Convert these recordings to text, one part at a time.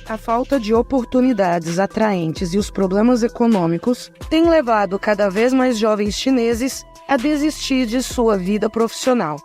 A falta de oportunidades atraentes e os problemas econômicos têm levado cada vez mais jovens chineses a desistir de sua vida profissional.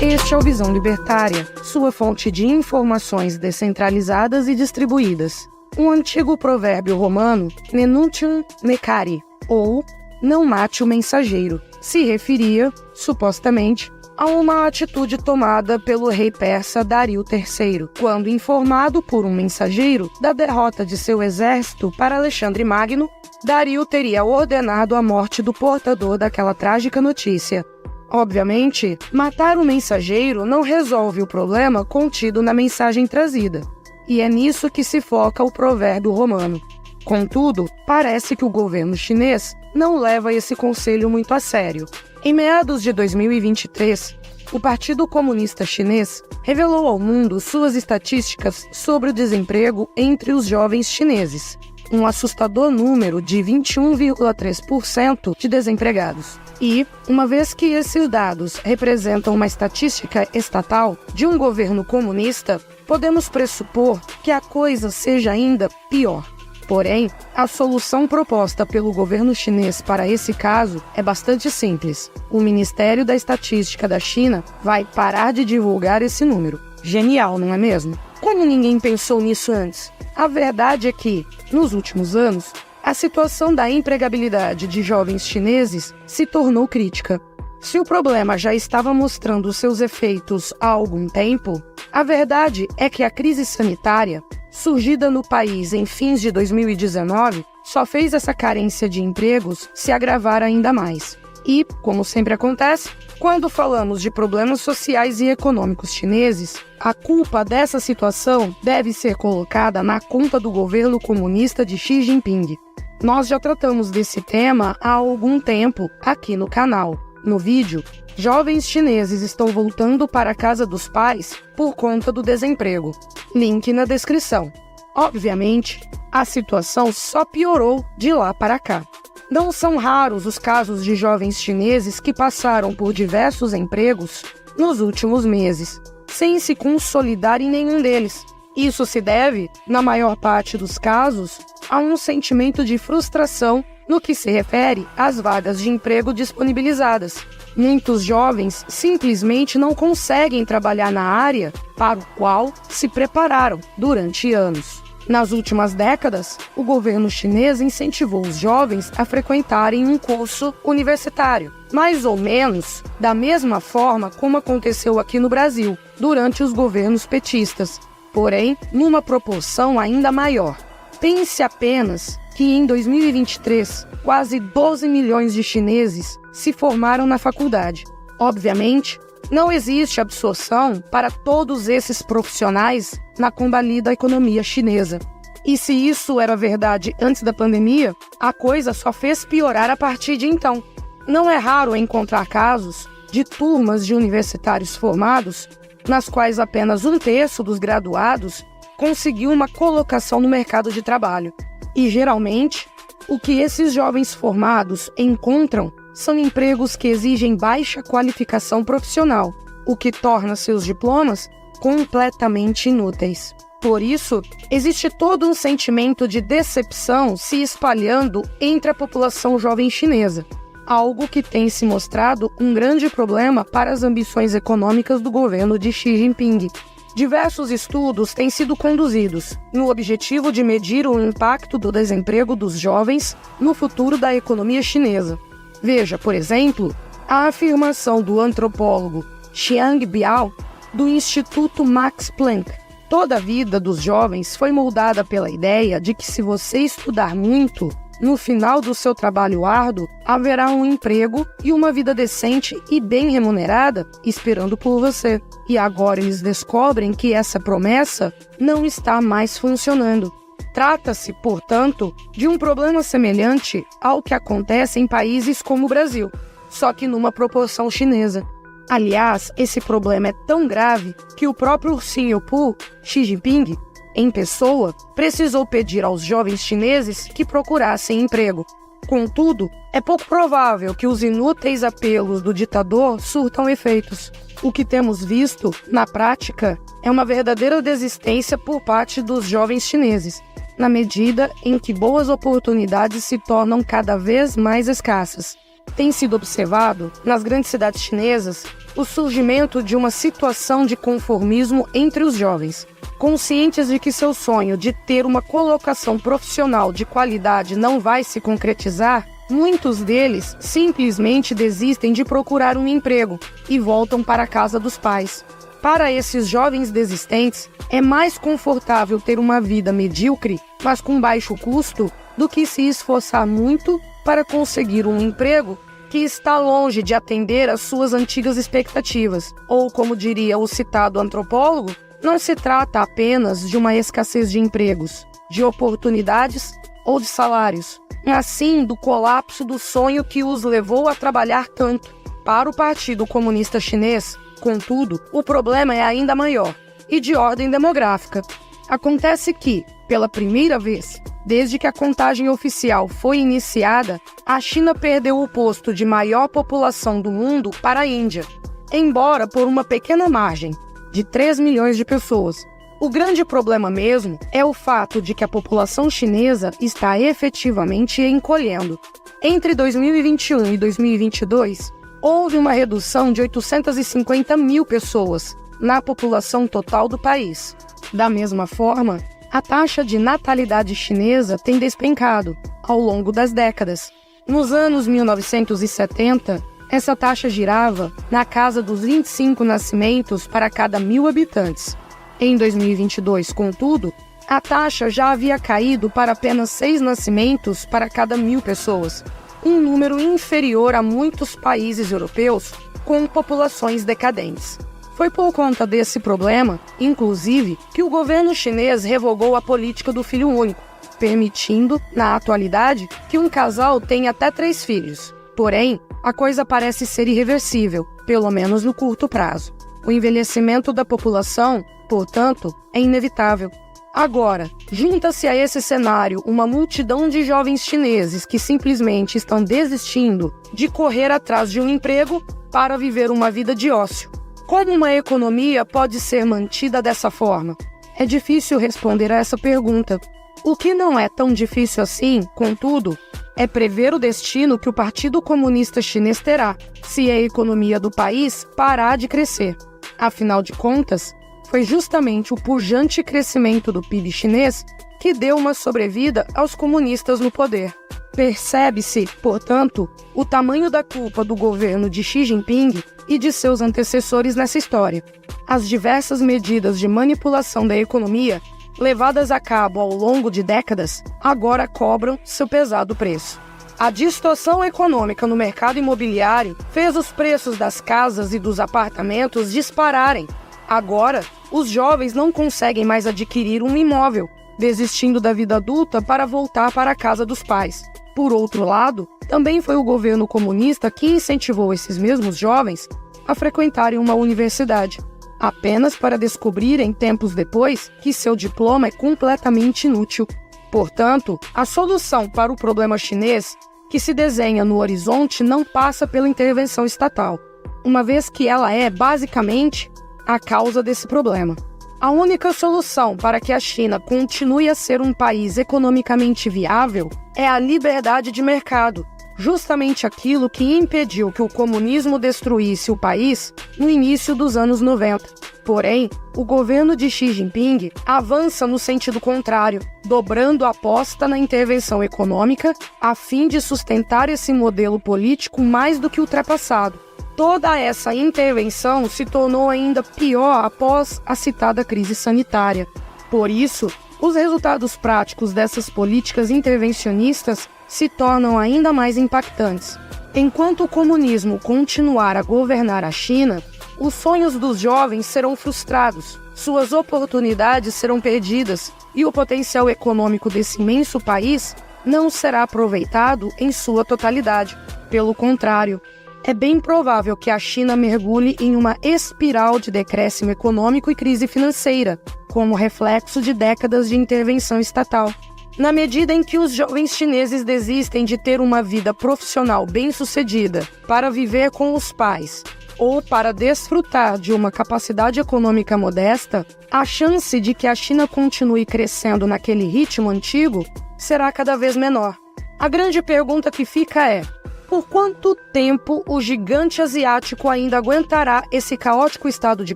Este é o Visão Libertária, sua fonte de informações descentralizadas e distribuídas. Um antigo provérbio romano, Nenuntium necari, ou não mate o mensageiro, se referia, supostamente, a uma atitude tomada pelo rei persa Dario III, quando informado por um mensageiro da derrota de seu exército para Alexandre Magno, Dario teria ordenado a morte do portador daquela trágica notícia. Obviamente, matar o mensageiro não resolve o problema contido na mensagem trazida, e é nisso que se foca o provérbio romano. Contudo, parece que o governo chinês não leva esse conselho muito a sério. Em meados de 2023, o Partido Comunista Chinês revelou ao mundo suas estatísticas sobre o desemprego entre os jovens chineses, um assustador número de 21,3% de desempregados. E, uma vez que esses dados representam uma estatística estatal de um governo comunista, podemos pressupor que a coisa seja ainda pior. Porém, a solução proposta pelo governo chinês para esse caso é bastante simples. O Ministério da Estatística da China vai parar de divulgar esse número. Genial, não é mesmo? Como ninguém pensou nisso antes? A verdade é que, nos últimos anos, a situação da empregabilidade de jovens chineses se tornou crítica. Se o problema já estava mostrando seus efeitos há algum tempo, a verdade é que a crise sanitária, surgida no país em fins de 2019, só fez essa carência de empregos se agravar ainda mais. E, como sempre acontece, quando falamos de problemas sociais e econômicos chineses, a culpa dessa situação deve ser colocada na conta do governo comunista de Xi Jinping. Nós já tratamos desse tema há algum tempo aqui no canal. No vídeo, jovens chineses estão voltando para a casa dos pais por conta do desemprego. Link na descrição. Obviamente, a situação só piorou de lá para cá. Não são raros os casos de jovens chineses que passaram por diversos empregos nos últimos meses, sem se consolidar em nenhum deles. Isso se deve, na maior parte dos casos, a um sentimento de frustração no que se refere às vagas de emprego disponibilizadas. Muitos jovens simplesmente não conseguem trabalhar na área para o qual se prepararam durante anos. Nas últimas décadas, o governo chinês incentivou os jovens a frequentarem um curso universitário, mais ou menos da mesma forma como aconteceu aqui no Brasil, durante os governos petistas, porém numa proporção ainda maior. Pense apenas que em 2023, quase 12 milhões de chineses se formaram na faculdade. Obviamente, não existe absorção para todos esses profissionais na combalida economia chinesa. E se isso era verdade antes da pandemia, a coisa só fez piorar a partir de então. Não é raro encontrar casos de turmas de universitários formados, nas quais apenas 1/3 dos graduados conseguiu uma colocação no mercado de trabalho. E, geralmente, o que esses jovens formados encontram são empregos que exigem baixa qualificação profissional, o que torna seus diplomas completamente inúteis. Por isso, existe todo um sentimento de decepção se espalhando entre a população jovem chinesa, algo que tem se mostrado um grande problema para as ambições econômicas do governo de Xi Jinping. Diversos estudos têm sido conduzidos no objetivo de medir o impacto do desemprego dos jovens no futuro da economia chinesa. Veja, por exemplo, a afirmação do antropólogo Xiang Biao, do Instituto Max Planck. Toda a vida dos jovens foi moldada pela ideia de que se você estudar muito, no final do seu trabalho árduo, haverá um emprego e uma vida decente e bem remunerada esperando por você. E agora eles descobrem que essa promessa não está mais funcionando. Trata-se, portanto, de um problema semelhante ao que acontece em países como o Brasil, só que numa proporção chinesa. Aliás, esse problema é tão grave que o próprio ursinho Pooh, Xi Jinping, em pessoa, precisou pedir aos jovens chineses que procurassem emprego. Contudo, é pouco provável que os inúteis apelos do ditador surtam efeitos. O que temos visto, na prática, é uma verdadeira desistência por parte dos jovens chineses, na medida em que boas oportunidades se tornam cada vez mais escassas. Tem sido observado, nas grandes cidades chinesas, o surgimento de uma situação de conformismo entre os jovens. Conscientes de que seu sonho de ter uma colocação profissional de qualidade não vai se concretizar, muitos deles simplesmente desistem de procurar um emprego e voltam para a casa dos pais. Para esses jovens desistentes, é mais confortável ter uma vida medíocre, mas com baixo custo, do que se esforçar muito para conseguir um emprego que está longe de atender às suas antigas expectativas. Ou, como diria o citado antropólogo, não se trata apenas de uma escassez de empregos, de oportunidades ou de salários, mas sim do colapso do sonho que os levou a trabalhar tanto. Para o Partido Comunista Chinês, contudo, o problema é ainda maior e de ordem demográfica. Acontece que, pela primeira vez, desde que a contagem oficial foi iniciada, a China perdeu o posto de maior população do mundo para a Índia, embora por uma pequena margem, de 3 milhões de pessoas. O grande problema mesmo é o fato de que a população chinesa está efetivamente encolhendo. Entre 2021 e 2022, houve uma redução de 850 mil pessoas na população total do país. Da mesma forma, a taxa de natalidade chinesa tem despencado ao longo das décadas. Nos anos 1970, essa taxa girava na casa dos 25 nascimentos para cada 1.000 habitantes. Em 2022, contudo, a taxa já havia caído para apenas 6 nascimentos para cada 1.000 pessoas, um número inferior a muitos países europeus com populações decadentes. Foi por conta desse problema, inclusive, que o governo chinês revogou a política do filho único, permitindo, na atualidade, que um casal tenha até 3 filhos. Porém, a coisa parece ser irreversível, pelo menos no curto prazo. O envelhecimento da população, portanto, é inevitável. Agora, junta-se a esse cenário uma multidão de jovens chineses que simplesmente estão desistindo de correr atrás de um emprego para viver uma vida de ócio. Como uma economia pode ser mantida dessa forma? É difícil responder a essa pergunta. O que não é tão difícil assim, contudo, é prever o destino que o Partido Comunista Chinês terá se a economia do país parar de crescer. Afinal de contas, foi justamente o pujante crescimento do PIB chinês que deu uma sobrevida aos comunistas no poder. Percebe-se, portanto, o tamanho da culpa do governo de Xi Jinping e de seus antecessores nessa história. As diversas medidas de manipulação da economia, levadas a cabo ao longo de décadas, agora cobram seu pesado preço. A distorção econômica no mercado imobiliário fez os preços das casas e dos apartamentos dispararem. Agora, os jovens não conseguem mais adquirir um imóvel, desistindo da vida adulta para voltar para a casa dos pais. Por outro lado, também foi o governo comunista que incentivou esses mesmos jovens a frequentarem uma universidade, apenas para descobrirem tempos depois que seu diploma é completamente inútil. Portanto, a solução para o problema chinês que se desenha no horizonte não passa pela intervenção estatal, uma vez que ela é, basicamente, a causa desse problema. A única solução para que a China continue a ser um país economicamente viável é a liberdade de mercado, justamente aquilo que impediu que o comunismo destruísse o país no início dos anos 90. Porém, o governo de Xi Jinping avança no sentido contrário, dobrando a aposta na intervenção econômica a fim de sustentar esse modelo político mais do que ultrapassado. Toda essa intervenção se tornou ainda pior após a citada crise sanitária. Por isso, os resultados práticos dessas políticas intervencionistas se tornam ainda mais impactantes. Enquanto o comunismo continuar a governar a China, os sonhos dos jovens serão frustrados, suas oportunidades serão perdidas e o potencial econômico desse imenso país não será aproveitado em sua totalidade. Pelo contrário, é bem provável que a China mergulhe em uma espiral de decréscimo econômico e crise financeira, como reflexo de décadas de intervenção estatal. Na medida em que os jovens chineses desistem de ter uma vida profissional bem-sucedida para viver com os pais ou para desfrutar de uma capacidade econômica modesta, a chance de que a China continue crescendo naquele ritmo antigo será cada vez menor. A grande pergunta que fica é: por quanto tempo o gigante asiático ainda aguentará esse caótico estado de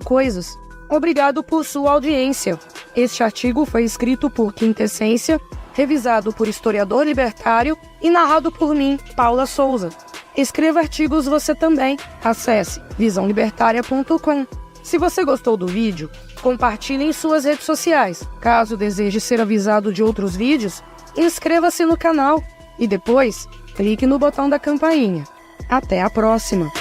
coisas? Obrigado por sua audiência. Este artigo foi escrito por Quintessência, revisado por historiador libertário e narrado por mim, Paula Souza. Escreva artigos você também. Acesse visãolibertaria.com. Se você gostou do vídeo, compartilhe em suas redes sociais. Caso deseje ser avisado de outros vídeos, inscreva-se no canal e depois clique no botão da campainha. Até a próxima!